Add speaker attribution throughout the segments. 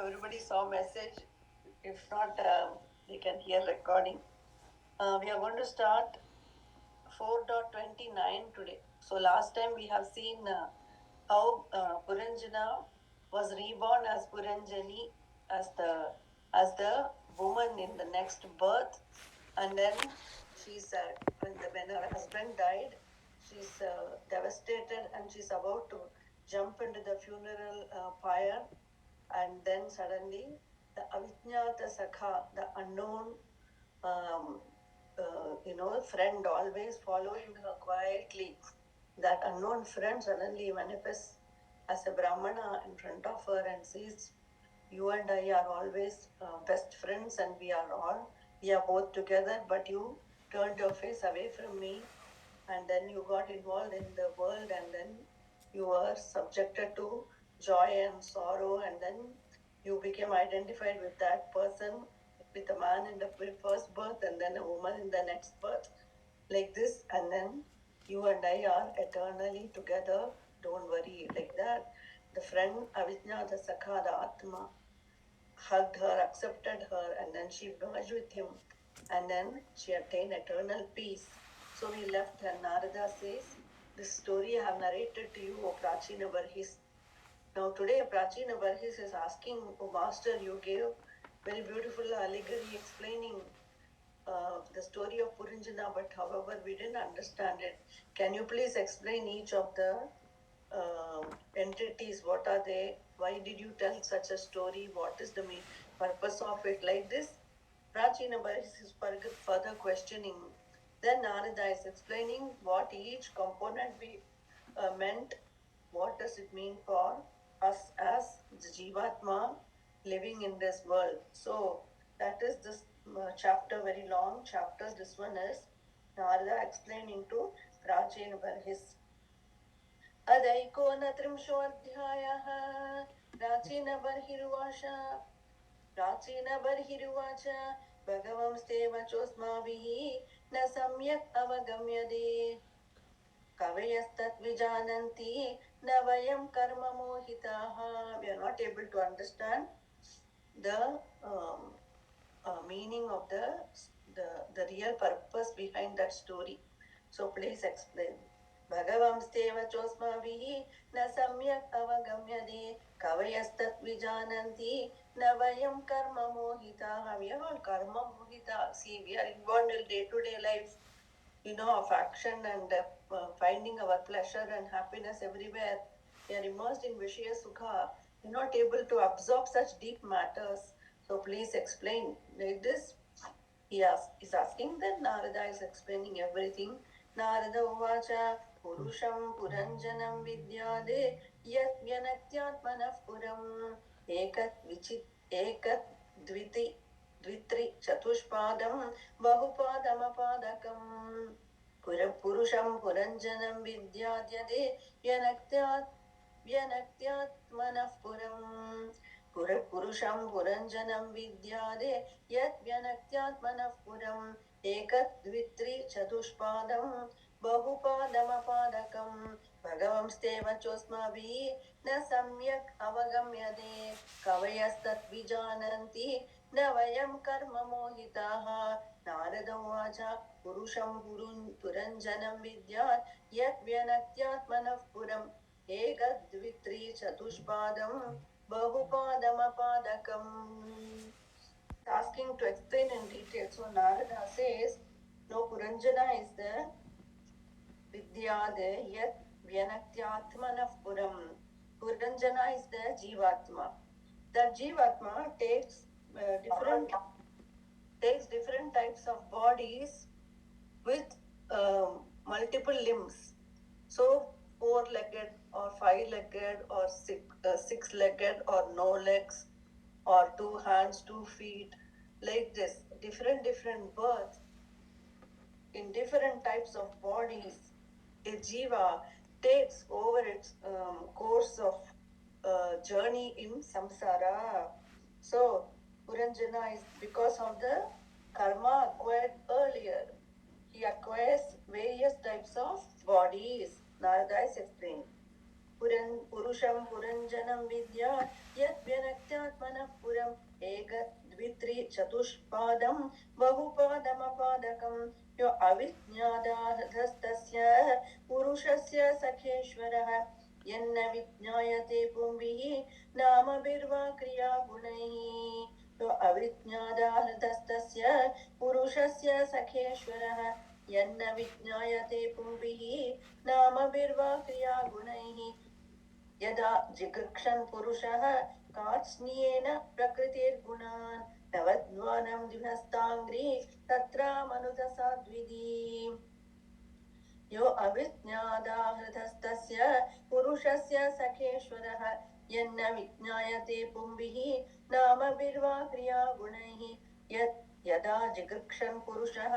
Speaker 1: everybody saw message. If not, they can hear recording. We are going to start 4.29 today. So last time we have seen how Purañjana was reborn as Puranjani, as the woman in the next birth, and then she's when her husband died, she's devastated and she's about to jump into the funeral pyre, and then suddenly the avijñāta sakha, the unknown friend always following her quietly, that unknown friend suddenly manifests as a brahmana in front of her and says, you and I are always best friends, and we are both together, but you turned your face away from me, and then you got involved in the world, and then you were subjected to joy and sorrow, and then you became identified with that person, with a man in the first birth and then a woman in the next birth, like this, and then you and I are eternally together, don't worry, like that. The friend avijñāta sakha, the atma, hugged her, accepted her, and then she merged with him, and then she attained eternal peace. So we left, and Narada says, this story I have narrated to you, O Prācīnabarhi. Now today Prācīnabarhi is asking, O Master, you gave very beautiful allegory explaining the story of Purañjana, but however we didn't understand it. Can you please explain each of the entities? What are they? Why did you tell such a story? What is the purpose of it? Like this, Prācīnabarhi is further questioning. Then Narada is explaining what each component meant. What does it mean for us as the Jivatma living in this world? So that is this chapter, very long chapter. This one is Narada explaining to Prācīnabarhi. Adaikonatrimshoऽध्यायः Prācīnabarhiruvaच Bhagavamste vachosmavihi na samyak avagамyade Kavayastat vijananti na vayam karma mohitaha. We are not able to understand the meaning of the real purpose behind that story. So please explain. Bhagavamste vachosmavihi na samyak avagamyade kavayastat vijananti na vayam karma mohitaha. We are all karma mohita. See, we are involved in day-to-day life, of action and finding our pleasure and happiness everywhere. We are immersed in Vishaya Sukha. We are not able to absorb such deep matters. So please explain. Like this, he is asking, that Narada is explaining everything. Narada uvacha purusham puranjanam vidyade yat vyanatyatmanah puram ekat dviti Dvitri Chatushpadam Bahupadamapadakam Purusham Puranjanam Vidyadyade Vyanaktyaatmanah Puram Purusham Puranjanam Vidyade Yat Vyanaktyaatmanah Puram Ekat Dvitri Chatushpadam Bahupadamapadakam Bhagavamste vachosmavihi na samyak avagamyade kavayastat vijananti na vayam karma mohitaha. Nārada uvaca purusham puranjanam vidyat yat vyanatyatmanah puram ekat dvitri chatushpadam bahupadamapadakam. Asking to explain in detail. So Narada says, no, Purañjana is the vidyade yat vyanatyatmanah puram. Purañjana is the Jivatma. The Jivatma takes different types of bodies with multiple limbs. So 4-legged or 5-legged or 6-legged or no legs or 2 hands, 2 feet, like this. Different births in different types of bodies. A jiva takes over its course of journey in samsara. So Purañjana is because of the karma acquired earlier. He acquires various types of bodies. Narada is explaining. Purusham Puranjanam Vidya Yat Vyanaktyaatmanah चतुष्पादं बहुपादमपादकं यो अविज्ञादाहृतस्तस्य पुरुषस्य सखेश्वरः यन्न विज्ञायते पुंभिः नामभिर्वा क्रियागुणैः यो अविज्ञादाहृतस्तस्य पुरुषस्य सखेश्वरः यन्न विज्ञायते पुंभिः नामभिर्वा क्रियागुणैः यदा जिगृक्षन् पुरुषः कार्त्स्न्येन प्रकृतिर्गुणान् नवद्वानं द्विहस्ताङ्घ्रि तत्रामनुदसाद्विधि यो अविज्ञादाहृतस्तस्य पुरुषस्य सखेश्वरः यन्न विज्ञायते पुंभिः नामभिर्वा क्रियागुणैः यदा जिगृक्षन् पुरुषः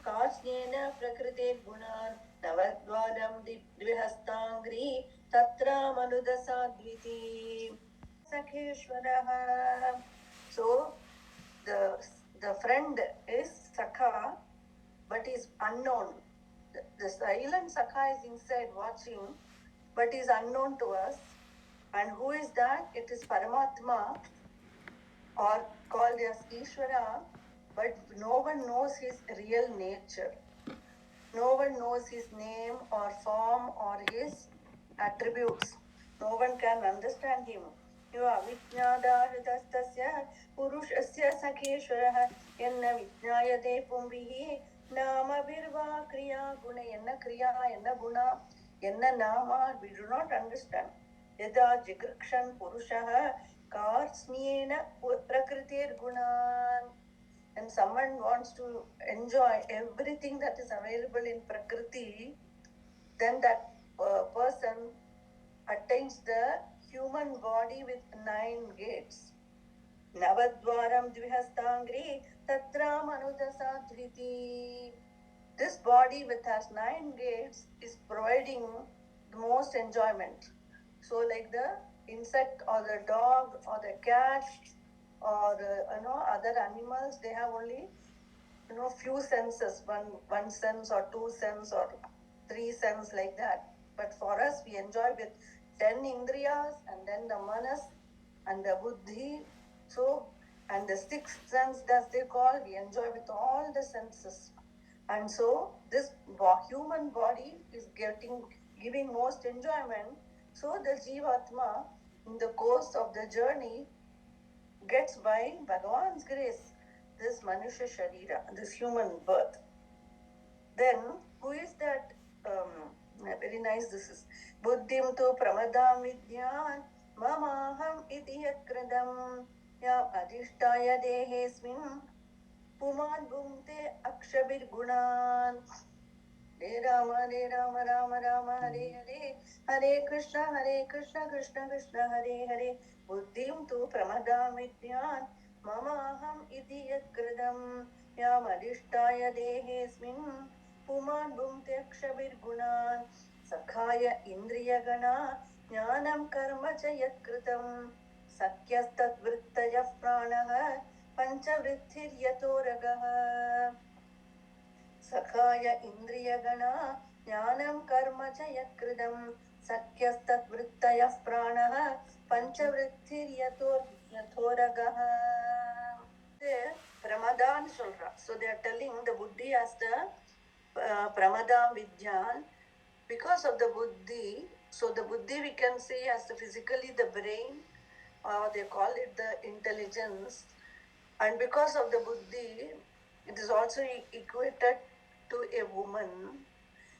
Speaker 1: कार्त्स्न्येन प्रकृतिर्गुणान् नवद्वारं द्विहस्ताङ्घ्रि तत्रामनुदसाद्विधि सखेश्वरः. So the friend is Sakha, but is unknown. The silent Sakha is inside watching, but is unknown to us. And who is that? It is Paramatma, or called as Ishvara, but no one knows his real nature. No one knows his name or form or his attributes. No one can understand him. यो अविज्ञादाहृतस्तस्य पुरुषस्य सखेश्वरः यन्न विज्ञायते पुंभिः नामभिर्वा क्रियागुण यन्न क्रिया यन्न गुण यन्न नाम, we do not understand. यदा जिगृक्षन् पुरुषः कार्त्स्न्येन प्रकृतिर्गुणान्. And someone wants to enjoy everything that is available in Prakriti, then that person attains the human body with 9 gates. Navadvaram dvihastangri tatram anudasadhriti. This body with has 9 gates is providing the most enjoyment. So like the insect or the dog or the cat or other animals, they have only few senses, one sense or 2 sense or 3 sense like that. But for us, we enjoy with 10 indriyas and then the manas and the buddhi. So, and the 6th sense that they call, we enjoy with all the senses. And so this human body is giving most enjoyment. So the Jivatma in the course of the journey gets by Bhagavan's grace this Manusha Sharira, this human birth. Then who is that? Very nice this is. Buddhim tu pramadam vidyan mamaham iti yakradam yam adhishtaya dehesmin puman bhumte akshabir gunan. Hare Rama, Rama Rama, Hare Hare, Hare Krishna, Krishna Krishna, Hare Hare. Buddhim tu pramadam vidyan mamaham iti yakradam yam adhishtaya dehesmin puman bhumte akshabir gunan. Sakhaya indriyagana jnanam karma cha yatkritam sakyastat vrittaya pranaha panchavritthir yatoragaha. Sakhaya indriyagana jnanam karma cha yatkritam sakyastat vrittaya pranaha panchavritthir yatoragaha. Pramadan solra. So they are telling the buddhi as the pramadam vidyan. Because of the buddhi, so the buddhi we can see as the physically the brain, or they call it the intelligence. And because of the buddhi, it is also equated to a woman.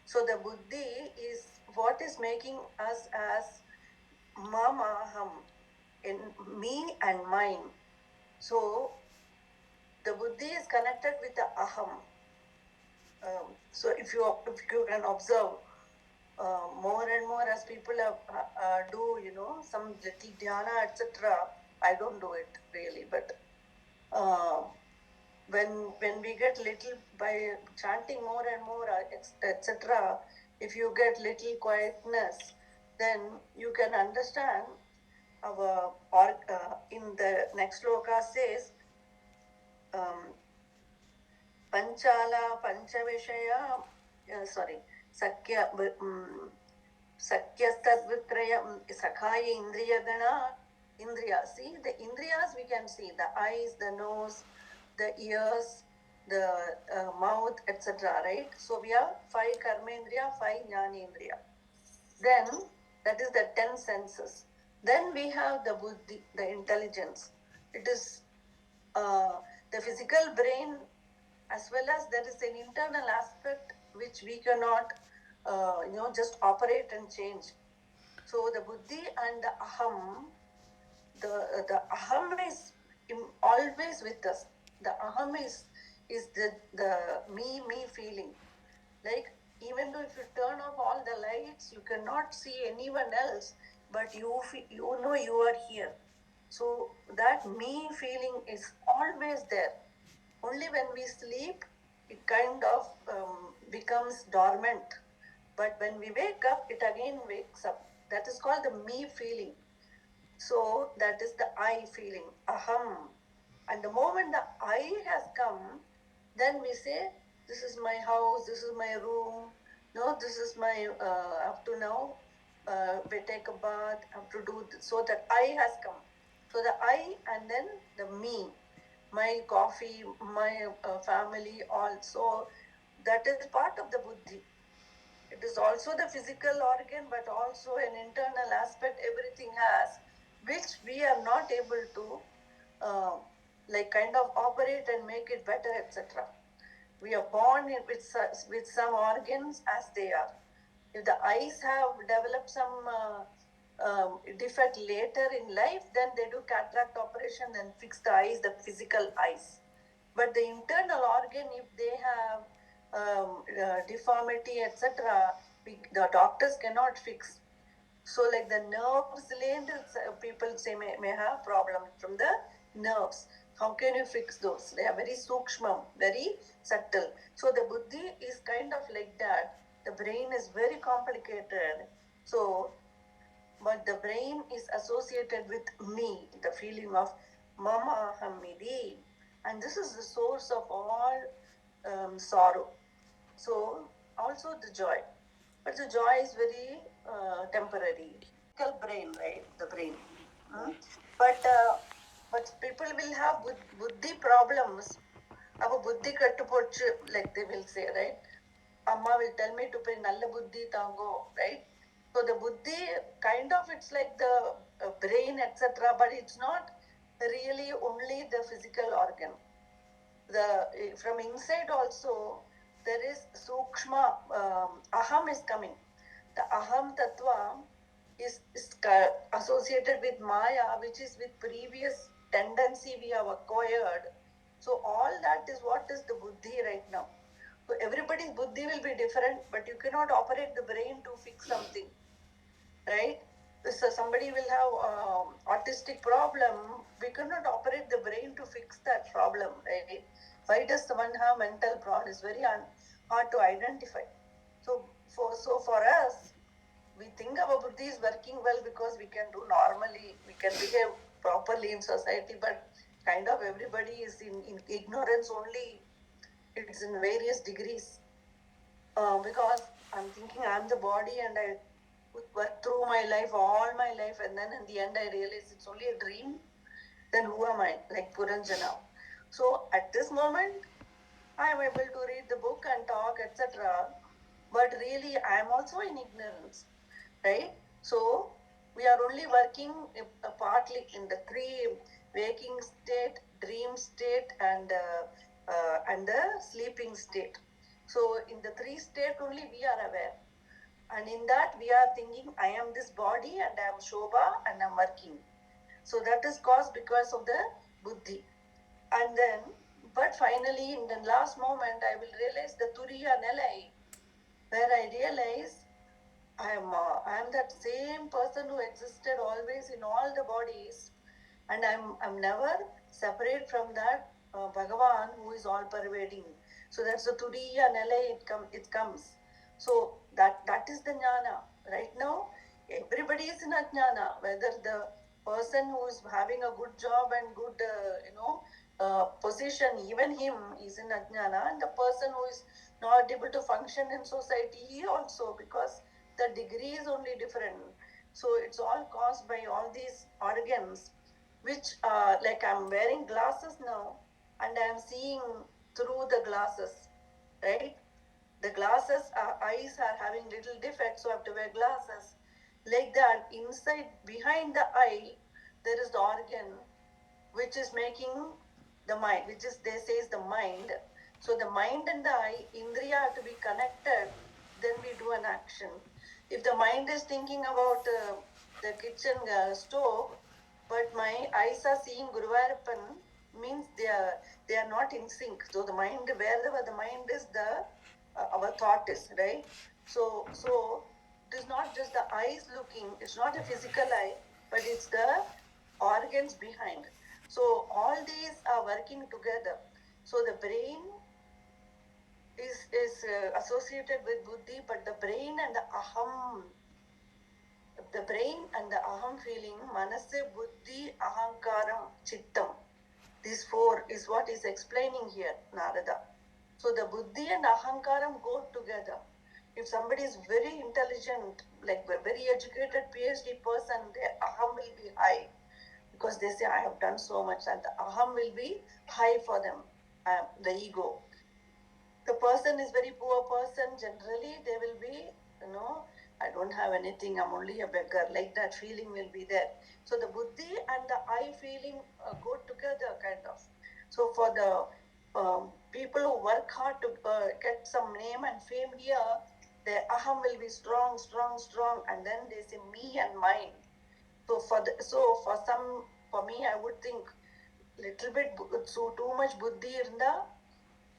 Speaker 1: So the buddhi is what is making us as mamaham, in me and mine. So the buddhi is connected with the aham. So if you can observe, more and more as people do, some little dhyana, etc. I don't do it really, but when we get little by chanting more and more, etc. If you get little quietness, then you can understand our. In the next sloka says, Panchala Panchavishaya. Sakya Sakyastadvitraya Sakhaya Indriya Gana Indriya. See, the Indriyas we can see, the eyes, the nose, the ears, the mouth, etc. Right? So we have 5 karmendriya, 5 jnanendriya. Then that is the 10 senses. Then we have the buddhi, the intelligence. It is the physical brain, as well as there is an internal aspect which we cannot just operate and change. So the buddhi and the aham, the aham is always with us. The aham is the me feeling. Like, even though if you turn off all the lights, you cannot see anyone else, but you know you are here. So that me feeling is always there. Only when we sleep, it kind of becomes dormant. But when we wake up, it again wakes up. That is called the me feeling. So that is the I feeling, aham. And the moment the I has come, then we say, this is my house, this is my room, no, this is my, up to now, we take a bath, have to do this. So that I has come. So the I and then the me, my coffee, my family also, that is part of the buddhi. It is also the physical organ, but also an internal aspect everything has, which we are not able to kind of operate and make it better, etc. We are born with some organs as they are. If the eyes have developed some defect later in life, then they do cataract operation and fix the eyes, the physical eyes. But the internal organ, if they have deformity, etc., the doctors cannot fix. So, like the nerves, people say may have problems from the nerves. How can you fix those? They are very sukshma, very subtle. So, the buddhi is kind of like that. The brain is very complicated. So, but the brain is associated with me, the feeling of mama hamidi. And this is the source of all sorrow. So, also the joy. But the joy is very temporary. Brain, right? The brain. But people will have buddhi problems. Our buddhi kattupochu, like they will say, right? Amma will tell me to pay nalla buddhi tango, right? So the buddhi, kind of, it's like the brain, etc. But it's not really only the physical organ. From inside also, there is sukshma, aham is coming. The aham tattva is associated with maya, which is with previous tendency we have acquired. So all that is what is the buddhi right now. So everybody's buddhi will be different, but you cannot operate the brain to fix something, right? So somebody will have autistic problem. We cannot operate the brain to fix that problem, right? Why does someone have mental problem? It's very hard to identify. So for us, we think our buddhi is working well because we can do normally, we can behave properly in society, but kind of everybody is in ignorance only. It's in various degrees. Because I'm thinking I'm the body and I work through my life, all my life, and then in the end I realize it's only a dream. Then who am I? Like Purañjana. So at this moment, I am able to read the book and talk, etc. But really, I am also in ignorance, right? So we are only working partly in the 3 waking state, dream state, and the sleeping state. So in the 3 state only we are aware. And in that we are thinking, I am this body and I am Shobha and I am working. So that is caused because of the buddhi. And then, but finally in the last moment, I will realize the Turiya Nilai, where I realize I am that same person who existed always in all the bodies, and I'm never separate from that Bhagavan who is all pervading. So that's the Turiya Nilai, it comes. So that is the jnana. Right now, everybody is in ajnana, whether the person who is having a good job and good, position, even him is in ajnana, and the person who is not able to function in society, he also, because the degree is only different. So it's all caused by all these organs, which, like I'm wearing glasses now, and I am seeing through the glasses, right? The glasses, eyes are having little defects, so I have to wear glasses. Like that, inside, behind the eye, there is the organ which is making the mind, which is, they say, is the mind. So the mind and the eye, indriya, have to be connected, then we do an action. If the mind is thinking about the kitchen stove, but my eyes are seeing Guruvayurappan, means they are not in sync. So the mind, wherever the mind is, the our thought is, right? So it is not just the eyes looking, it's not a physical eye, but it's the organs behind. So all these are working together. So the brain is associated with buddhi, but the brain and the aham feeling, manase, buddhi, ahankaram, chittam, these four is what is explaining here, Narada. So the buddhi and ahankaram go together. If somebody is very intelligent, like a very educated PhD person, their aham will be high, because they say, I have done so much, and the aham will be high for them, the ego. The person is very poor person, generally they will be, I don't have anything, I'm only a beggar, like that feeling will be there. So the buddhi and the I feeling go together, kind of. So for the people who work hard to get some name and fame here, their aham will be strong, and then they say me and mine. So for me, I would think little bit, so too much buddhi irunda,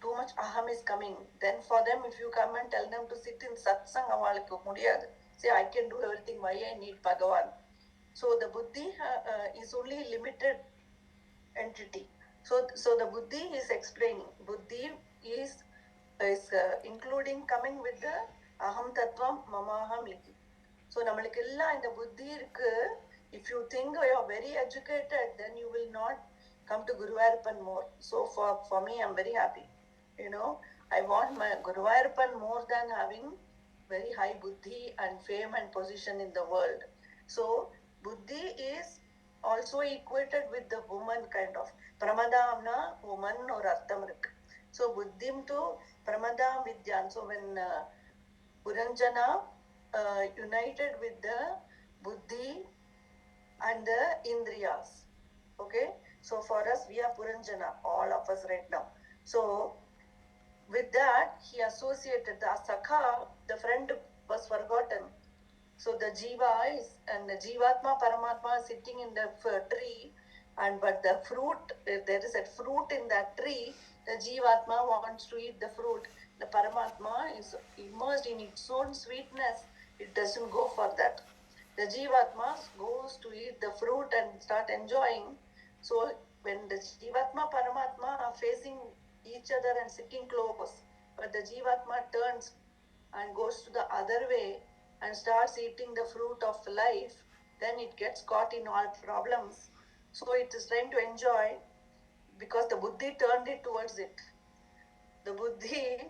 Speaker 1: too much aham is coming. Then for them, if you come and tell them to sit in satsang, avalukku mudiyadu. Say, I can do everything, why I need Bhagavan? So the buddhi is only limited entity. So the buddhi is explaining. Buddhi is including, coming with the aham tattvam mamaham iti. So namalukella in the buddhi irukku. If you think you are very educated, then you will not come to Guruvayurappan more. So for me, I'm very happy. I want my Guruvayurappan more than having very high buddhi and fame and position in the world. So buddhi is also equated with the woman, kind of. Pramadamna, woman or artham irukku. So buddhim to pramadam vidyan. So when Purañjana united with the buddhi and the indriyas. Okay? So for us, we are Purañjana, all of us right now. So with that, he associated the Sakha, the friend was forgotten. So the Jiva is, and the Jivatma, Paramatma is sitting in the tree, but the fruit, there is a fruit in that tree, the Jivatma wants to eat the fruit. The Paramatma is immersed in its own sweetness, it doesn't go for that. The Jivatma goes to eat the fruit and start enjoying. So when the Jivatma, Paramatma are facing each other and sitting close, but the Jivatma turns and goes to the other way and starts eating the fruit of life, then it gets caught in all problems. So it is trying to enjoy, because the buddhi turned it towards it. The buddhi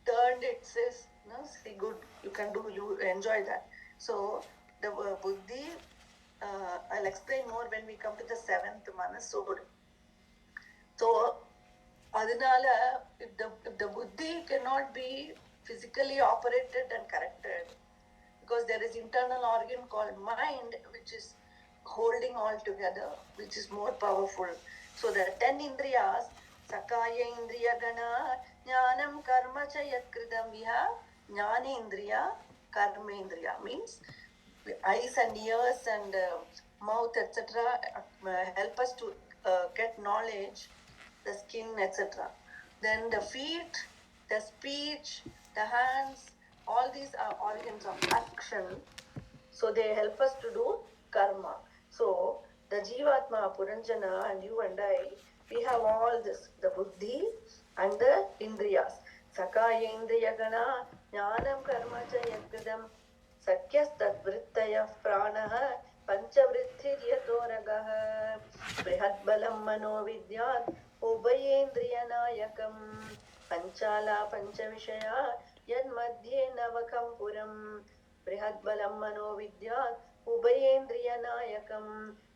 Speaker 1: turned it, says, no, see, good, you can do, you enjoy that. So the buddhi, I'll explain more when we come to the seventh manasod. So adinala, if the buddhi cannot be physically operated and corrected, because there is internal organ called mind, which is holding all together, which is more powerful. So there are 10 indriyas, sakaya indriya gana, jnanam karma cha yatkritam viha, jnani indriya, karma indriya, means eyes and ears and mouth, etc., help us to get knowledge, the skin, etc. Then the feet, the speech, the hands, all these are organs of action. So they help us to do karma. So the Jivatma, Purañjana, and you and I, we have all this, the buddhi and the indriyas. Sakaya indriyagana, jnanam karma cha yadvidam, sakyas tadvrittaya pranaha, panchavritthiryatoragaha, brihadbalam manovidyat, ubhayendriyanayakam, panchala panchavishaya, yadmadhye navakam puram, बृहद्बलं मनोविद्यात् उभयेन्द्रियनायकं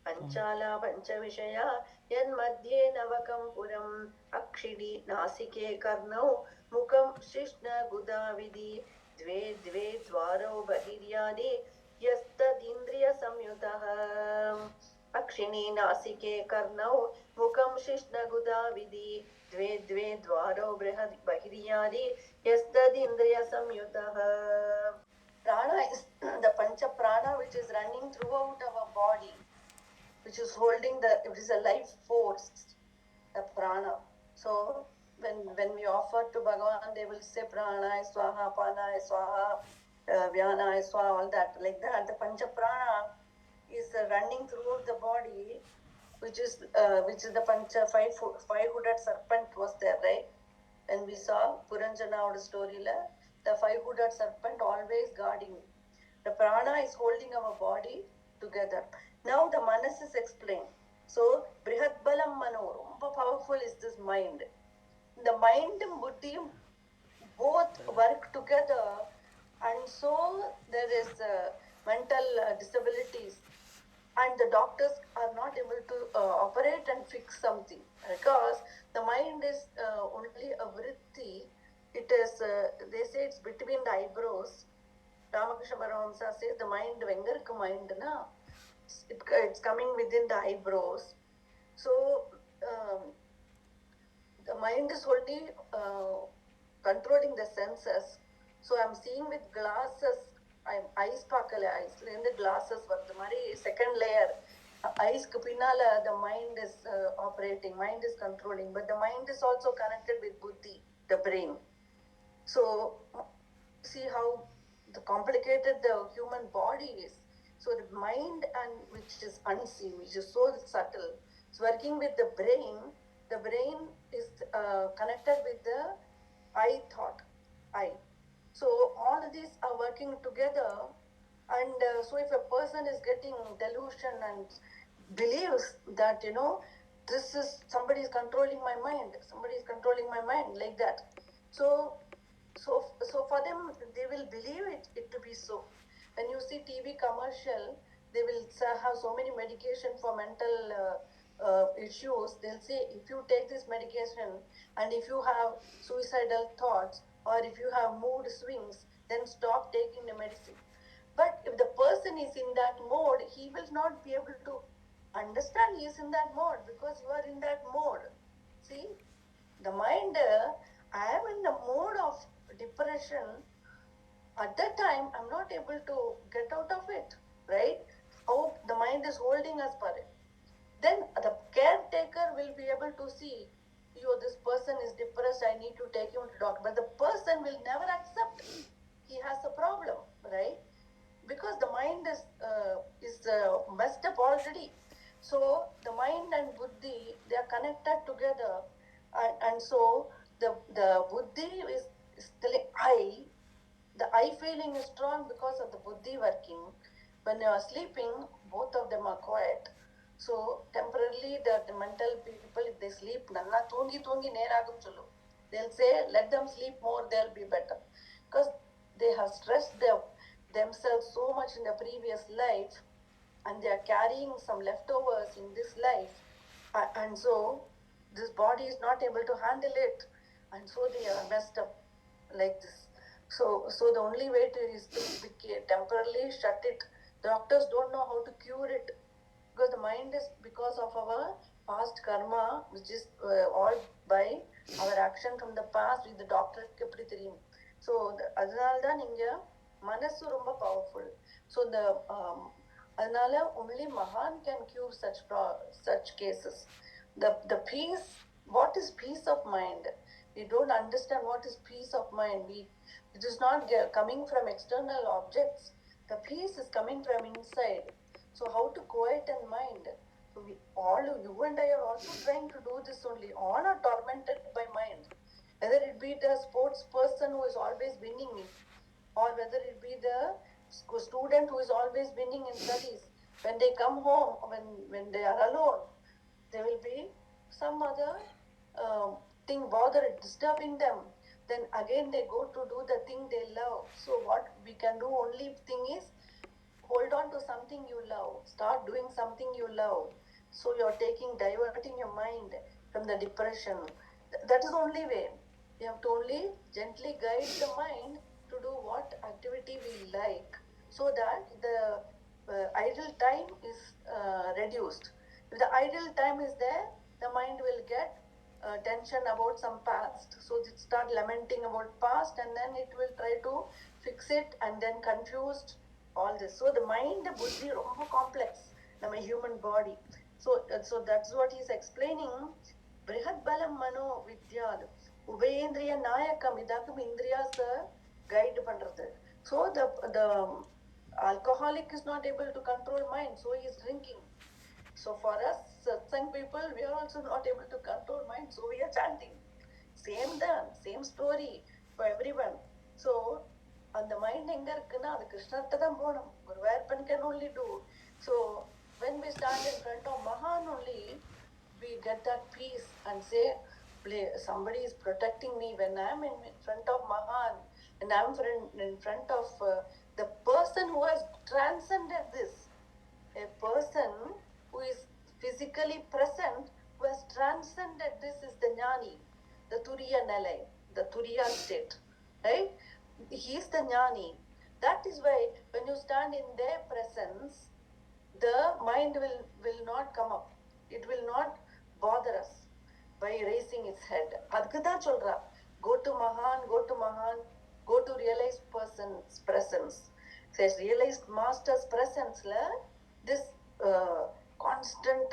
Speaker 1: Panchala Panchavishaya Yanmadye Navakam Puram Akshini Nasike Karnau Mukam Shishna Gudavidhi Dve Dve Dvaro Bahiryadi Yastadindriya Samyutaha Akshini Nasike Karnau Mukam Shishna Gudavidhi Dve Dve Dvaro Bahiryadi Yastadindriya Samyutaha. Prana is the Pancha Prana which is running throughout our body, which is holding it is a life force, the prana. So when we offer to Bhagavan, they will say prana is swaha, pana is swaha, vyana is swaha, all that. Like that, the pancha prana is running throughout the body, which is the pancha five-hooded serpent was there, right? And we saw Purañjana story, the five-hooded serpent always guarding. The prana is holding our body together. Now the manas is explained. So, Brihat Balam Mano, romba powerful is this mind. The mind and buddhi both work together, and so there is mental disabilities, and the doctors are not able to operate and fix something because the mind is only a vritti. It is, they say it's between the eyebrows. Ramakrishna Paramahamsa says the mind, Vengarku mind, na? It's coming within the eyebrows. So the mind is only controlling the senses. So I'm seeing with glasses, I'm eyes pakala, eyes in the glasses the second layer. Eyes kupinala, the mind is operating, mind is controlling, but the mind is also connected with buddhi, the brain. So see how the complicated the human body is. So the mind, and which is unseen, which is so subtle, it's working with the brain. The brain is connected with the I thought, I. So all of these are working together, and so if a person is getting delusion and believes that this is somebody is controlling my mind, somebody is controlling my mind, like that. So for them, they will believe it to be so. When you see TV commercial, they will have so many medication for mental issues. They'll say, if you take this medication and if you have suicidal thoughts or if you have mood swings, then stop taking the medicine. But if the person is in that mode, he will not be able to understand he is in that mode because you are in that mode. See, the mind, I am in the mode of depression. At that time, I'm not able to get out of it, right? How the mind is holding us for it. Then the caretaker will be able to see, this person is depressed, I need to take him to doctor. But the person will never accept he has a problem, right? Because the mind is messed up already. So the mind and buddhi, they are connected together, and so the buddhi is telling the I feeling is strong because of the buddhi working. When you are sleeping, both of them are quiet. So temporarily the mental people, if they sleep, nanna thoongi neragum cholu. They'll say, let them sleep more, they'll be better. Because they have stressed themselves so much in the previous life, and they are carrying some leftovers in this life. And so this body is not able to handle it. And so they are messed up like this. So the only way is to temporarily shut it. Doctors don't know how to cure it because the mind is because of our past karma, which is all by our action from the past with the doctor. So அதனால்தான் இங்க மனசு ரொம்ப powerful. So அதனால only Mahan can cure such cases. The peace, what is peace of mind? We don't understand what is peace of mind. It is not coming from external objects. The peace is coming from inside. So how to quieten mind? So you and I are also trying to do this only. All are tormented by mind. Whether it be the sports person who is always winning, or whether it be the student who is always winning in studies. When they come home, when they are alone, there will be some other thing disturbing them. Then again they go to do the thing they love. So what we can do, only thing is hold on to something you love. Start doing something you love. So you're diverting your mind from the depression. That is the only way. You have to only gently guide the mind to do what activity we like, so that the idle time is reduced. If the idle time is there, the mind will get tension about some past. So it start lamenting about past, and then it will try to fix it, and then confused all this. So the mind, the buddhi, romba complex. Nama human body. So that's what he's explaining. Brihad balam mano vidyad. Ubeyendriya nayakam idakam indriyas guide pandrathu. So the alcoholic is not able to control mind, so he is drinking. So for us, satsang people, we are also not able to control mind, so we are chanting. Same story for everyone. So, and the mind எங்க இருக்குன்னா அது கிருஷ்ணர்ட்ட தான் போகணும். ஒரு வேர்பன் can only do. So, when we stand in front of Mahan only, we get that peace and say, somebody is protecting me when I am in front of Mahan, and I am in front of the person who has transcended this. A person who is physically present, who has transcended this, is the Jnani, the Turiya Nalai, the Turiya state, right? He is the Jnani. That is why when you stand in their presence, the mind will not come up. It will not bother us by raising its head. Adhukatha solra, go to Mahan, go to realized person's presence. Says realized master's presence, this constant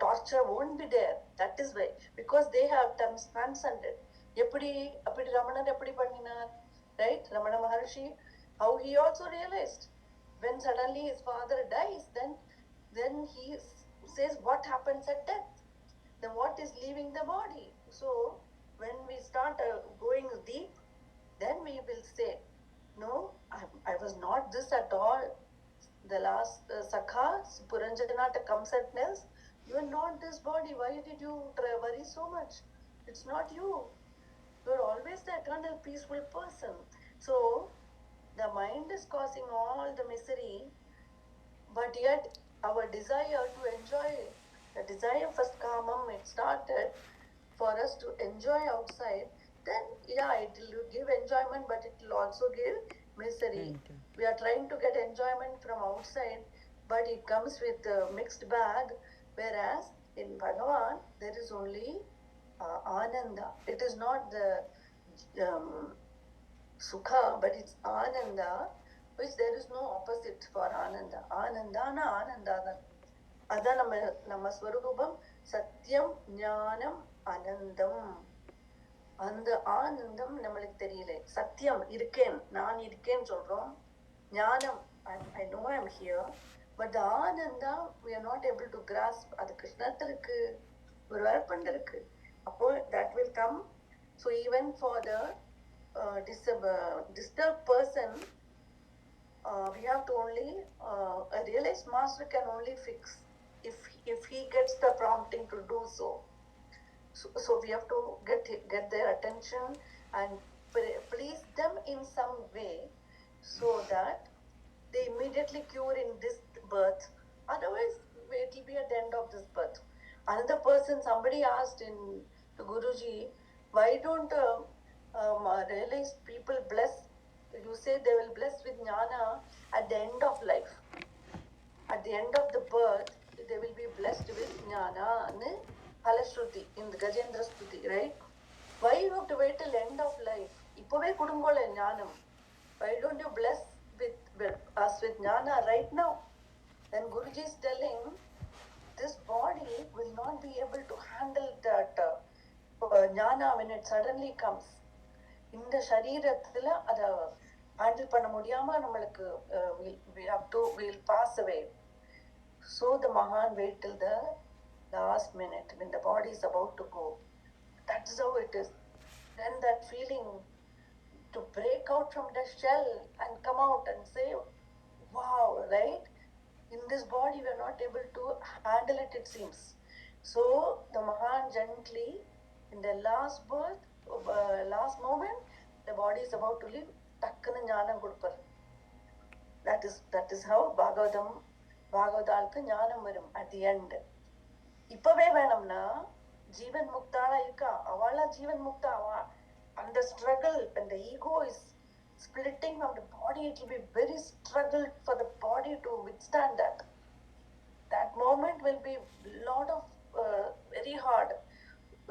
Speaker 1: torture won't be there. That is why, because they have transcended. Eppadi Ramanar eppadi panninar, right? Ramana Maharshi, how he also realized when suddenly his father dies, then he says what happens at death, then what is leaving the body. So when we start going deep, then we will say, no, I was not this at all. The last Sakha, Purañjana comes and tells, you are not this body. Why did you worry so much? It's not you. You are always the eternal peaceful person. So the mind is causing all the misery, but yet our desire to enjoy, the desire for kamam, it started for us to enjoy outside. Then it will give enjoyment, but it will also give misery. We are trying to get enjoyment from outside, but it comes with a mixed bag. Whereas in Bhagavan, there is only Ananda. It is not the Sukha, but it's Ananda, which there is no opposite for Ananda. Anandana Anandana. Adha nama Swarupam Satyam Jnanam Anandam. அந்த ஆனந்தம் நம்மளுக்கு தெரியல. சத்தியம் இருக்கேன், நான் இருக்கேன்னு சொல்றோம். ஞானம், I know I'm here, but the Ananda we are not able to grasp. அது கிருஷ்ணத்துல இருக்கு, ஒரு வேர்பண்ட் இருக்கு. அப்போ that will come. So even for the disturbed person, we have to only a realized master can only fix if he gets the prompting to do so. So we have to get their attention and please them in some way, so that they immediately cure in this birth. Otherwise, it will be at the end of this birth. Another person, somebody asked to Guruji, why don't realized people bless? You say they will bless with jnana at the end of life. At the end of the birth, they will be blessed with jnana. Halashruti in the Gajendra Stuti, right? Why you have to wait till end of life? Ippove kudungole jnanam. Why don't you bless us with jnana right now? Then Guruji is telling, this body will not be able to handle that jnana when it suddenly comes. இந்த சரீரத்துல அத handle பண்ண முடியாம நம்மளுக்கு we'll pass away. So the Mahan wait till the last minute when the body is about to go. That is how it is. Then that feeling to break out from the shell and come out and say, wow, right? In this body we are not able to handle it, it seems. So the Mahan gently, in the last birth, last moment, the body is about to leave, takkana jnanam kudupar. That is how Bhagavatalku ஞானம் வரும் at the end. இப்பவே வேணும்னா ஜீவன் முக்தாளா இருக்கா, அவளா ஜீவன் Mukta. And the struggle, when the ego is splitting from the body, it will be very struggle for the body to withstand that. That moment will be lot of very hard.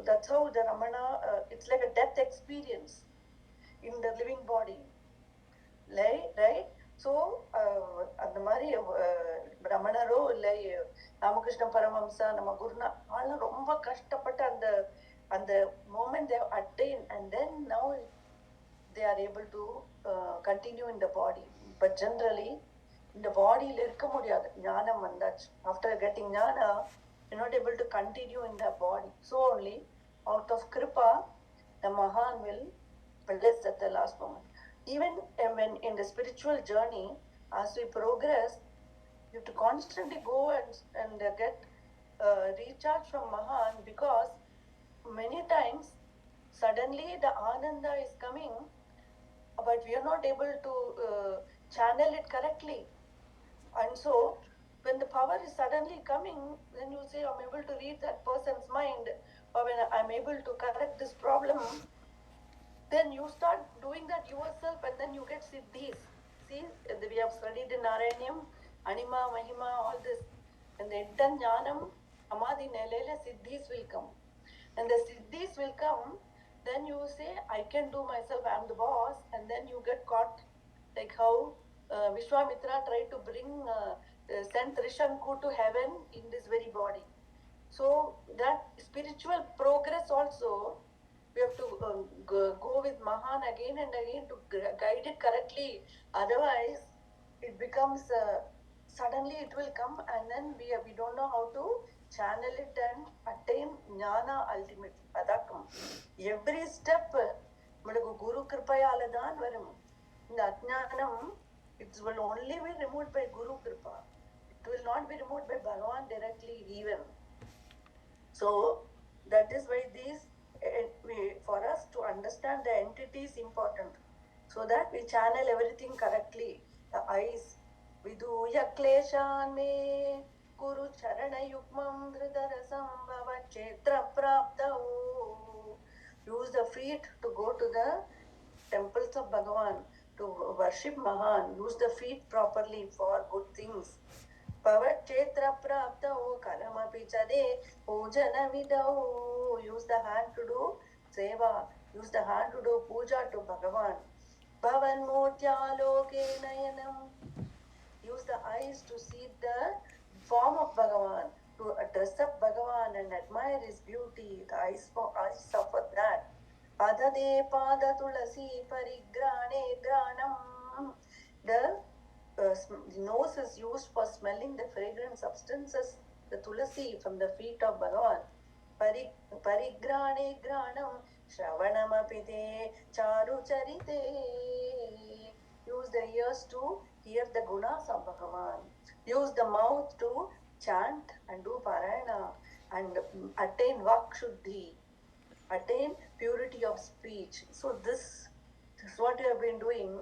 Speaker 1: That's how the Ramana, it's like a death experience in the living body, right? So அந்த மாதிரி ரமணரோ இல்லை ராமகிருஷ்ண பரமஹம்சா நம்ம குருனா அவெல்லாம் ரொம்ப கஷ்டப்பட்டு அந்த moment they have attained, and then now they are able to continue in the body. But generally இந்த பாடியில் இருக்க முடியாது, ஞானம் வந்தாச்சு. After getting Gnana, you're not able to continue in the body. So only out of Kripa, the Mahan will bless at the last moment. Even when in the spiritual journey, as we progress, you have to constantly go and get recharge from Mahan, because many times suddenly the Ananda is coming, but we are not able to channel it correctly. And so when the power is suddenly coming, then you say, I'm able to read that person's mind, or when I'm able to correct this problem, then you start doing that yourself, and then you get siddhis. See, we have studied in Narayanyam, Anima, Mahima, all this. And the Iddan Jnanam, Samadhi Nelela, siddhis will come. And the siddhis will come, then you say, I can do myself, I'm the boss, and then you get caught, like how Vishwamitra tried to bring send Trishanku to heaven in this very body. So that spiritual progress also, we have to go with Mahan again and again to guide it correctly. Otherwise, it becomes suddenly it will come, and then we don't know how to channel it and attain jnana ultimately. Adakam. Every step, manaku Guru Kripayala dhaan varum. The ajnanam, it will only be removed by Guru Kripa. It will not be removed by Bhagavan directly even. So that is why for us to understand the entity is important, so that we channel everything correctly. The eyes, viduya kleshan me Guru charana yukmam dhritarasam bhava kshetra praptau. Use the feet to go to the temples of Bhagavan, to worship Mahan. Use the feet properly for good things. Pavakshetra praptau karamapi chade pujana vidau. Use the hand to do seva. Use the hand to do puja to Bhagavan. Bhavan murtyaloke nayanam. Use the eyes to see the form of Bhagavan, to dress up Bhagavan and admire his beauty. The eyes suffer that. Adade pada tulasi parigrane granam. The nose is used for smelling the fragrant substances, the tulasi from the feet of Bhagavan. Parigrane granam shravanamapite charu charite. Use the ears to hear the gunas of Bhagavan. Use the mouth to chant and do parayana and attain vakshuddhi, attain purity of speech. So this is what we have been doing.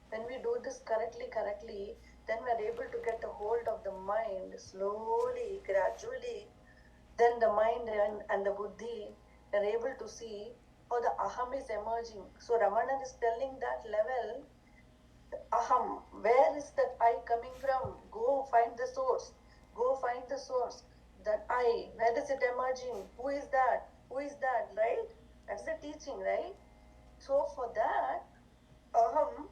Speaker 1: When we do this correctly, then we are able to get a hold of the mind slowly, gradually. Then the mind and the buddhi are able to see how the aham is emerging. So Ramana is telling that level, aham, where is that I coming from? Go find the source. Go find the source. That I, where is it emerging? Who is that? Right? That's the teaching, right? So for that, aham,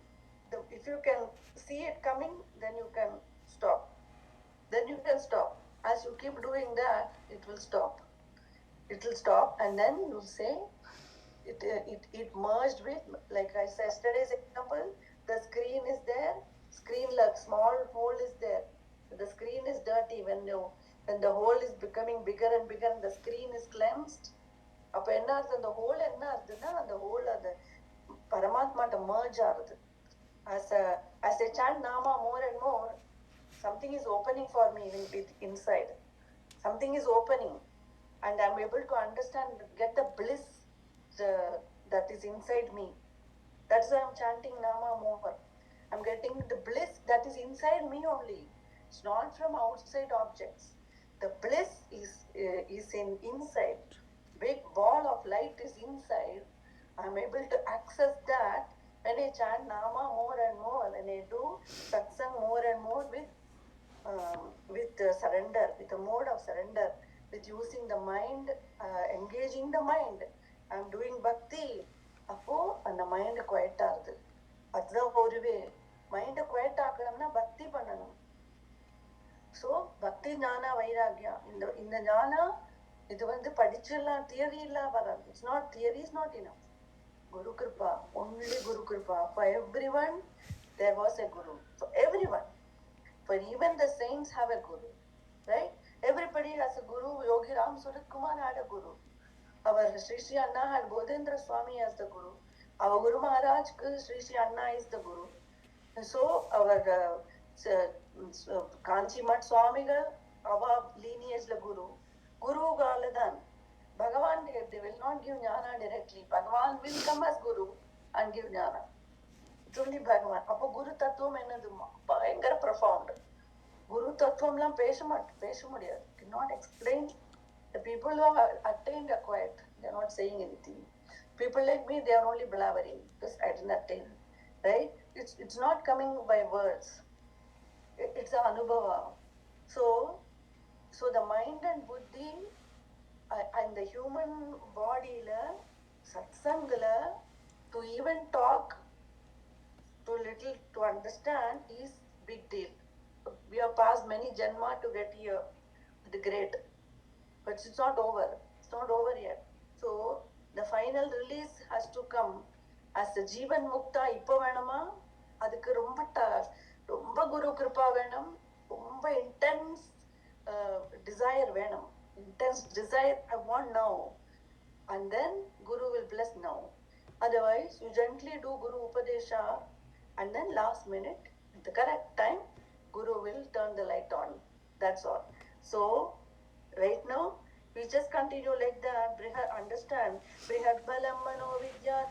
Speaker 1: if you can see it coming, then you can stop. As you keep doing that, it will stop, and then you say it merged with, like I said yesterday's example, the screen is there, like small hole is there. The screen is dirty. When the hole is becoming bigger and bigger and the screen is cleansed, அப்போ என்ன ஆகுது, அந்த whole என்ன ஆகுதுன்னா, அந்த whole அது பரமாத்மாட்ட merge ஆகுது. As I chant Nama more and more, something is opening for me inside. Something is opening, and I'm able to understand, get the bliss that is inside me. That's why I'm chanting Nama more. I'm getting the bliss that is inside me only. It's not from outside objects. The bliss is in inside. Big ball of light is inside. I'm able to access that when I chant Nama more and more, when I do satsang more and more with surrender, with a mode of surrender, with using the mind, engaging the mind. I'm doing bhakti. அப்போ அந்த mind quite ஆகுது. அதுதான் ஒருவே மைண்டை quite ஆக்கணும்னா பக்தி பண்ணணும். So பக்தி ஞானா வைராகியா இந்த ஞானா இது படிச்சிடலாம், தியரி எல்லாம் வராது. It's not theory, is not enough. Guru Kripa, only Guru Kripa. For everyone, there was a Guru. For everyone. For even the saints have a Guru. Right? Everybody has a Guru. Yogi Ram Surat Kumar had a Guru. Our Sri Sri Anna had Bodhendra Swami as the Guru. Our Guru Maharaj, Sri Sri Anna is the Guru. And so our Kanchi Mat Swamigal, our lineage the Guru. Guru Galadan. Bhagavan, they will not give jnana directly. Bhagavan will come as Guru and give jnana. It's only Bhagavan. Appo Guru Tattvam ennadu பயங்கர profound. Guru Tattvam பேச முடியாது. Cannot explain. The people who have attained acquired, they are not saying anything. People like me, they are only blabbering because I didn't attain. Right? It's not coming by words. It's an anubhava. So the mind and buddhi and the human body satsangala to even talk too little to understand is big deal. We have passed many janma to get here, the great, but it's not over. It's not over yet. So the final release has to come as a Jivan Mukta. Ipo venama adukku romba Guru Kripa venam, romba intense desire venam. Intense desire, I want now. And then Guru will bless now. Otherwise, you gently do Guru Upadesha and then last minute, at the correct time, Guru will turn the light on. That's all. So, right now, we just continue like that. Understand. Brihad Balam Mano Vidyat.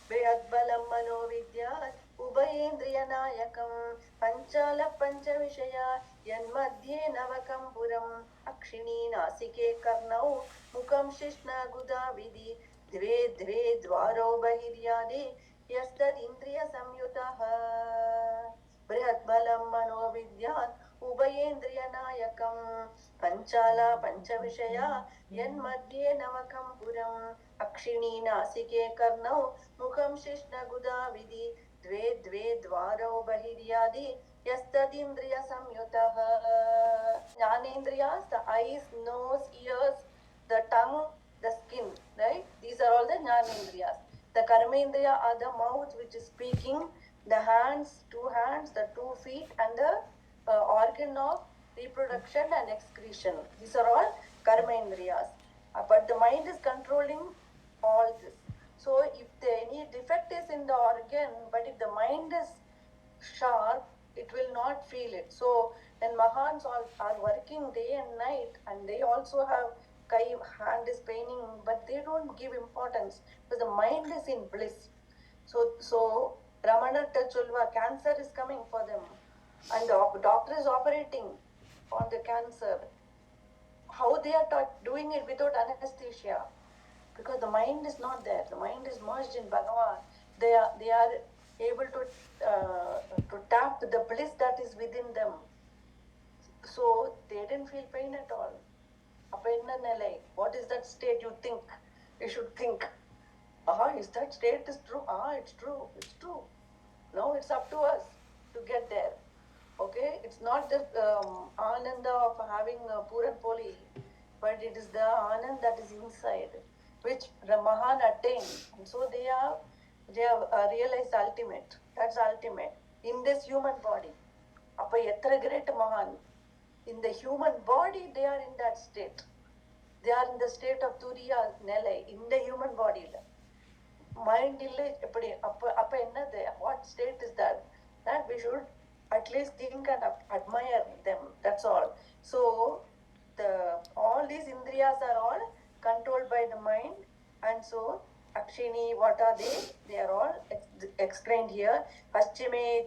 Speaker 1: Brihad Balam Mano Vidyat. Ubayendriya Nayakam. Panchala Panchavishaya. Yanmadhye Navakam Puram. Akshini Nasike Karnau. Mukam Shishna Guda Vidhi. Dve Dve Dvaro Bahiryadi. Yastad Indriya Samyutaha. Brihat Balam Mano Vidyat. Ubayendriya Nayakam. Panchala Panchavishaya. Yanmadhye Navakam Puram. Akshini Nasike Karnau. Mukam Shishna Guda Vidhi. Dve Dve Dvaro Bahiryadi. Yastadindriya Samyutaha. Jnanendriyas, the eyes, nose, ears, the tongue, the skin, right? These are all the Jnanendriyas. The Karmendriya are the mouth which is speaking, the hands, the 2 feet, and the organ of reproduction and excretion. These are all Karmendriyas. But the mind is controlling all this. So if any defect is in the organ, but if the mind is sharp, it will not feel it. So when Mahans are working day and night, and they also have hand is paining, but they don't give importance because the mind is in bliss. So Ramana Tachulva, cancer is coming for them, and the doctor is operating on the cancer. How they are doing it without anesthesia? Because the mind is not there. The mind is merged in Bhagavan. They are able to tap the bliss that is within them. So they didn't feel pain at all. What is that state you think? You should think. Is that state is true? It's true. It's true. Now it's up to us to get there. Okay? It's not the ananda of having Puran Poli, but it is the anand that is inside, which Mahan attained. And so they have realized ultimate. That's ultimate. In this human body. Appa etra great Mahan. In the human body, they are in that state. They are in the state of Turiya Nelai, in the human body. Mind illa appa ennadhu, what state is that? That we should at least think and admire them. That's all. So all these indriyas are all controlled by the mind, and so Akshini, what are they? They are all explained here. Paschime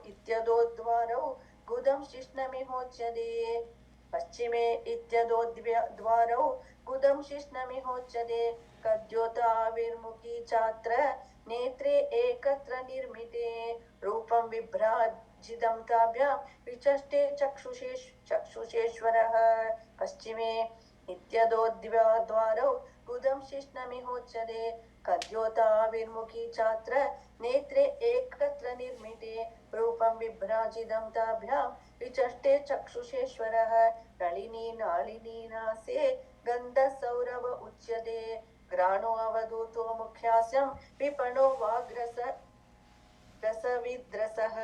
Speaker 1: ityadodvarau gudam shishnami hochade. Paschime ityadodvarau gudam shishnami hochade. Kadyota virmukhi chatra netre ekatra nirmite rupam vibhrajidam tabhyam vichaste chakshusheshwarah. Paschime ityadodvarau gudam shishnami hochade kadyota virmukhi chatra netre ekatra nirmite rupam vibhrajidam tabhyam vichaste chakshusheshwarah nalini nalini nase gandha saurava uchyate grano avaduto mukhyasam vipano vagrasa रसविद्रसः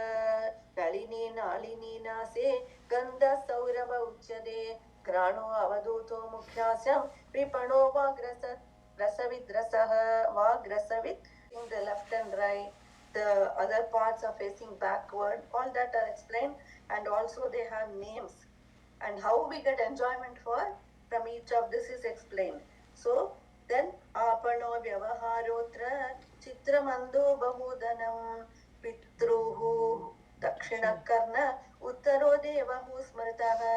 Speaker 1: Nalini Nalini नासे गन्ध सौरभ उच्यते घ्राणो अवधूतो मुख्यास्यं विपणो वाग्रस रसविद्रसः वाग्रसवित् in the left and right, the other parts are facing backward, all that are explained, and also they have names, and how we get enjoyment from each of this is explained. So then Āpaṇo vyavaharotra chitramando bahūdanam Pitṛhū Dakshinakkarna Uttaro Devahū Smritaha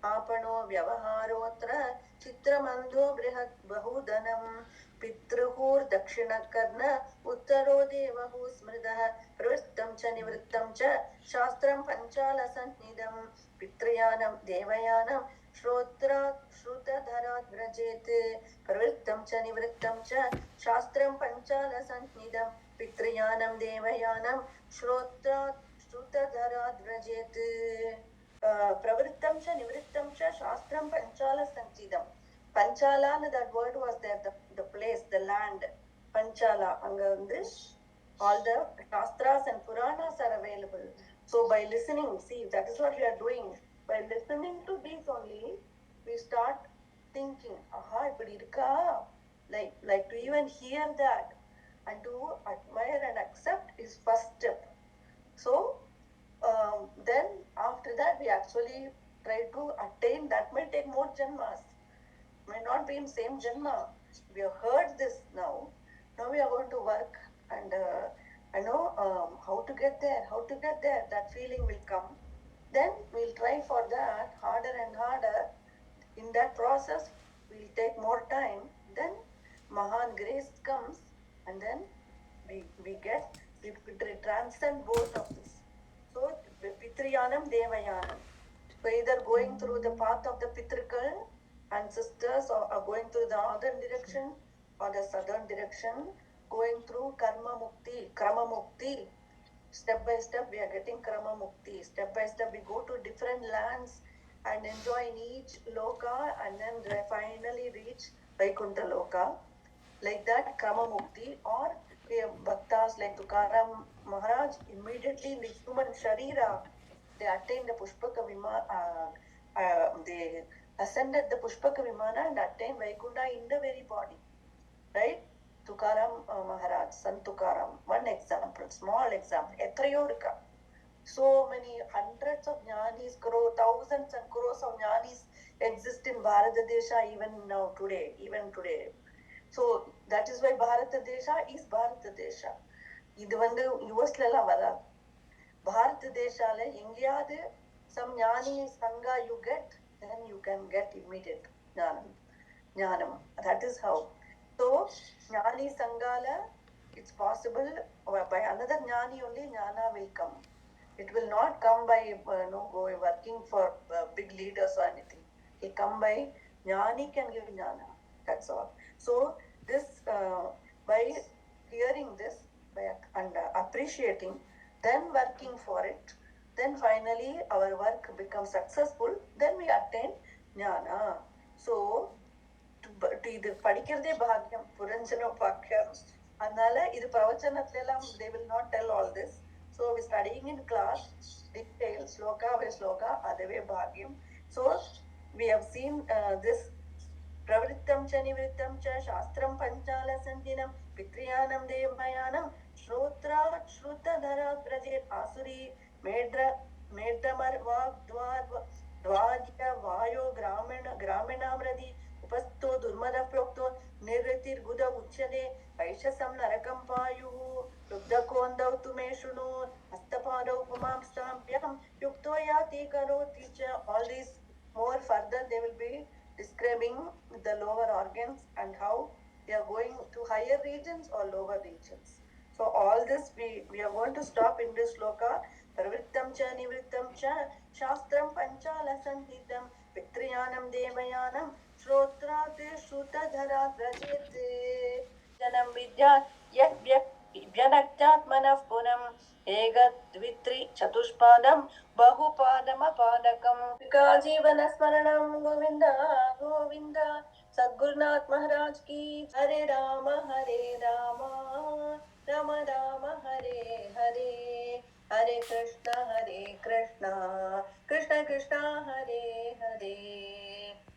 Speaker 1: Āpaṇo vyavaharotra chitramando brihad bahūdanam Pitṛhūr Dakshinakkarna Uttaro Devahū Smritaha Pravrittam cha nivrittam cha Shastram Panchala Sannidam Pitṛyanam Devayanam Shrotra Shrutadharat Vrajet Pravrittam cha nivrittam cha Shastram Panchala Sannidam Pitṛyanam Devayanam Shrotra Shrutadharat Vrajet Pravrittam cha nivrittam cha Shastram Panchala Sannidam. Panchala, that word was there, the place, the land. Panchala, all the Shastras and Puranas are available. So by listening, see, that is what we are doing. By listening to these only, we start thinking, aha, ipadi irukka. Like to even hear that and to admire and accept is first step. So then after that we actually try to attain. That may take more janmas, may not be in same janma. We have heard this now. Now we are going to work and I know how to get there. That feeling will come. Then we'll try for that harder and harder. In that process, we'll take more time. Then Mahan grace comes, and then we transcend both of this. So Pitṛyanam Devayanam. So either going through the path of the Pitṛkal ancestors or going through the northern direction or the southern direction, going through Karma Mukti, Krama Mukti. Step by step we are getting Krama Mukti. Step by step we go to different lands and enjoy in each loka and then finally reach Vaikuntha Loka. Like that Krama Mukti. Or we have bhaktas like Tukaram Maharaj, immediately in the human Sharira, they attained the Pushpaka Vimana, they ascended the Pushpaka Vimana and attained Vaikuntha in the very body. Right? Tukaram Maharaj, Sant Tukaram, one example, small example. Etrayodika. So many hundreds of jnanis, thousands and crores of jnanis exist in Bharata Desha even today. So that is why Bharata Desha is Bharata Desha. இது யுஎஸ்லாம் வராது. Bharata Desha எங்கேயாவது some jnani sangha you get, then you can get immediate jnanam. That is how. So jnani sanghala, it's possible by another jnani only jnana will come. It will not come by working for big leaders or anything. It come by jnani can give jnana. That's all. So this by hearing this and appreciating, then working for it, then finally our work becomes successful, then we attain jnana. So இது படிக்கிறதே பாக்கியம், புரஞ்சன பாக்கியம். அதனால இது பிரவச்சனத்திலெல்லாம் they will not tell all this. So we studying in class, detail, sloka by sloka, adave bhagyam. So we have seen this pravrittam cha nivrittam cha shastram panchala sandinam Pitṛyanam Devayanam Shrotra Shrutadhara Prajet Asuri Medramar Dvadya Vayo Graminamradi Upasto Durmada Prokto Nirritir Guda Uchade Padau Pumamstambyam Yukto Yati Karoti Cha. All these more further they will be describing the lower organs and how they are going to higher regions or lower regions. So all this we are going to stop in this sloka. Pravrittam cha nivrittam cha shastram panchala sanhitam Pitṛyanam devayanam shrotrate shrutadharat rajete janam vidyat yat vyanaktatmanah punam egadvitri chatushpadam bahupadamapadakam जीवनस्मरणं Govind Govind सद्गुरुनाथ महाराज की हरे राम राम राम हरे हरे हरे कृष्ण कृष्ण कृष्ण कृष्ण हरे हरे